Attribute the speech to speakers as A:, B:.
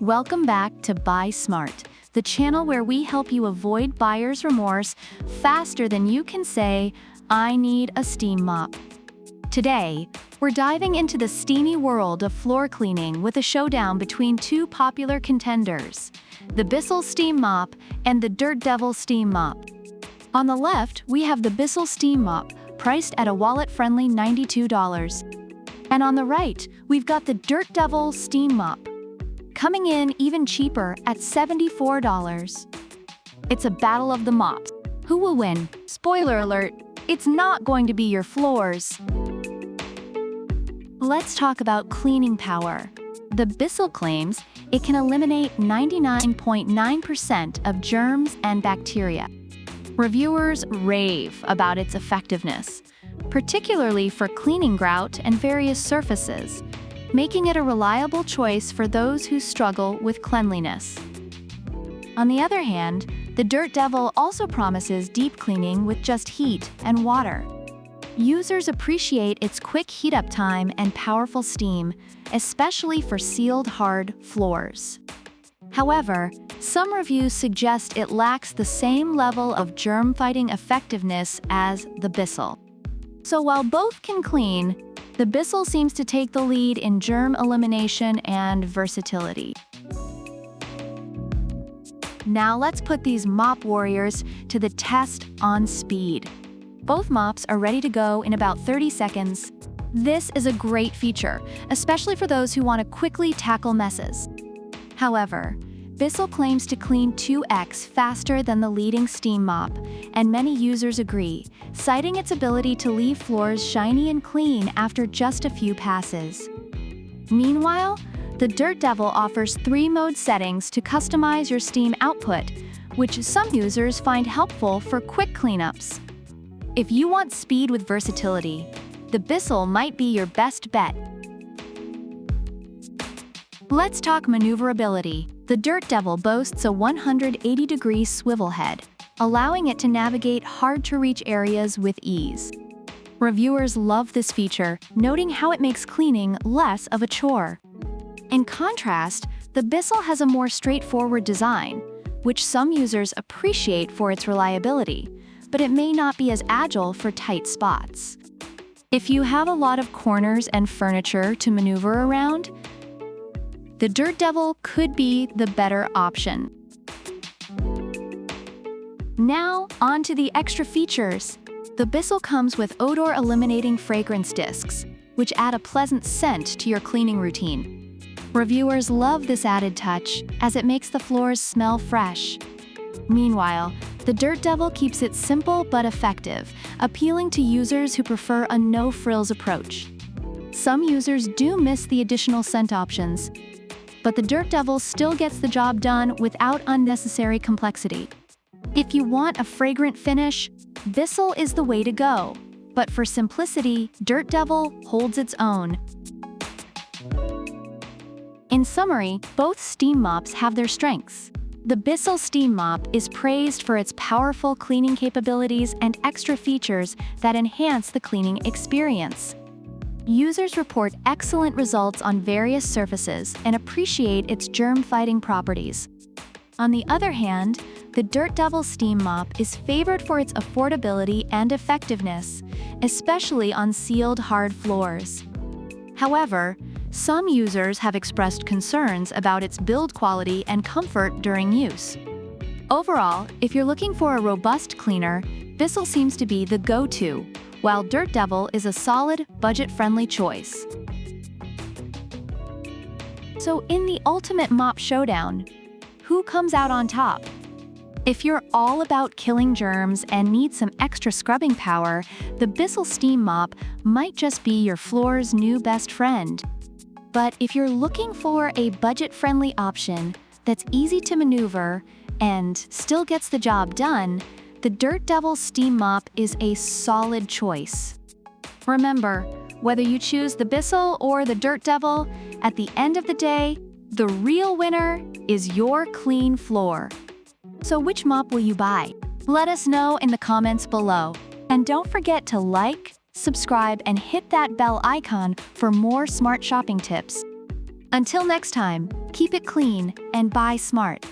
A: Welcome back to Buy Smart, the channel where we help you avoid buyer's remorse faster than you can say, "I need a steam mop." Today, we're diving into the steamy world of floor cleaning with a showdown between two popular contenders, the Bissell Steam Mop and the Dirt Devil Steam Mop. On the left, we have the Bissell Steam Mop, priced at a wallet-friendly $92. And on the right, we've got the Dirt Devil Steam Mop, coming in even cheaper at $74. It's a battle of the mops. Who will win? Spoiler alert, it's not going to be your floors. Let's talk about cleaning power. The Bissell claims it can eliminate 99.9% of germs and bacteria. Reviewers rave about its effectiveness, particularly for cleaning grout and various surfaces, making it a reliable choice for those who struggle with cleanliness. On the other hand, the Dirt Devil also promises deep cleaning with just heat and water. Users appreciate its quick heat-up time and powerful steam, especially for sealed hard floors. However, some reviews suggest it lacks the same level of germ-fighting effectiveness as the Bissell. So while both can clean, the Bissell seems to take the lead in germ elimination and versatility. Now let's put these mop warriors to the test on speed. Both mops are ready to go in about 30 seconds. This is a great feature, especially for those who want to quickly tackle messes. However, Bissell claims to clean 2x faster than the leading steam mop, and many users agree, citing its ability to leave floors shiny and clean after just a few passes. Meanwhile, the Dirt Devil offers 3-mode settings to customize your steam output, which some users find helpful for quick cleanups. If you want speed with versatility, the Bissell might be your best bet. Let's talk maneuverability. The Dirt Devil boasts a 180-degree swivel head, allowing it to navigate hard-to-reach areas with ease. Reviewers love this feature, noting how it makes cleaning less of a chore. In contrast, the Bissell has a more straightforward design, which some users appreciate for its reliability, but it may not be as agile for tight spots. If you have a lot of corners and furniture to maneuver around, the Dirt Devil could be the better option. Now, on to the extra features. The Bissell comes with odor-eliminating fragrance discs, which add a pleasant scent to your cleaning routine. Reviewers love this added touch, as it makes the floors smell fresh. Meanwhile, the Dirt Devil keeps it simple but effective, appealing to users who prefer a no-frills approach. Some users do miss the additional scent options, but the Dirt Devil still gets the job done without unnecessary complexity. If you want a fragrant finish, Bissell is the way to go. But for simplicity, Dirt Devil holds its own. In summary, both steam mops have their strengths. The Bissell Steam Mop is praised for its powerful cleaning capabilities and extra features that enhance the cleaning experience. Users report excellent results on various surfaces and appreciate its germ-fighting properties. On the other hand, the Dirt Devil Steam Mop is favored for its affordability and effectiveness, especially on sealed hard floors. However, some users have expressed concerns about its build quality and comfort during use. Overall, if you're looking for a robust cleaner, Bissell seems to be the go-to, while Dirt Devil is a solid, budget-friendly choice. So in the ultimate mop showdown, who comes out on top? If you're all about killing germs and need some extra scrubbing power, the Bissell Steam Mop might just be your floor's new best friend. But if you're looking for a budget-friendly option that's easy to maneuver and still gets the job done, the Dirt Devil Steam Mop is a solid choice. Remember, whether you choose the Bissell or the Dirt Devil, at the end of the day, the real winner is your clean floor. So which mop will you buy? Let us know in the comments below. And don't forget to like, subscribe, and hit that bell icon for more smart shopping tips. Until next time, keep it clean and buy smart.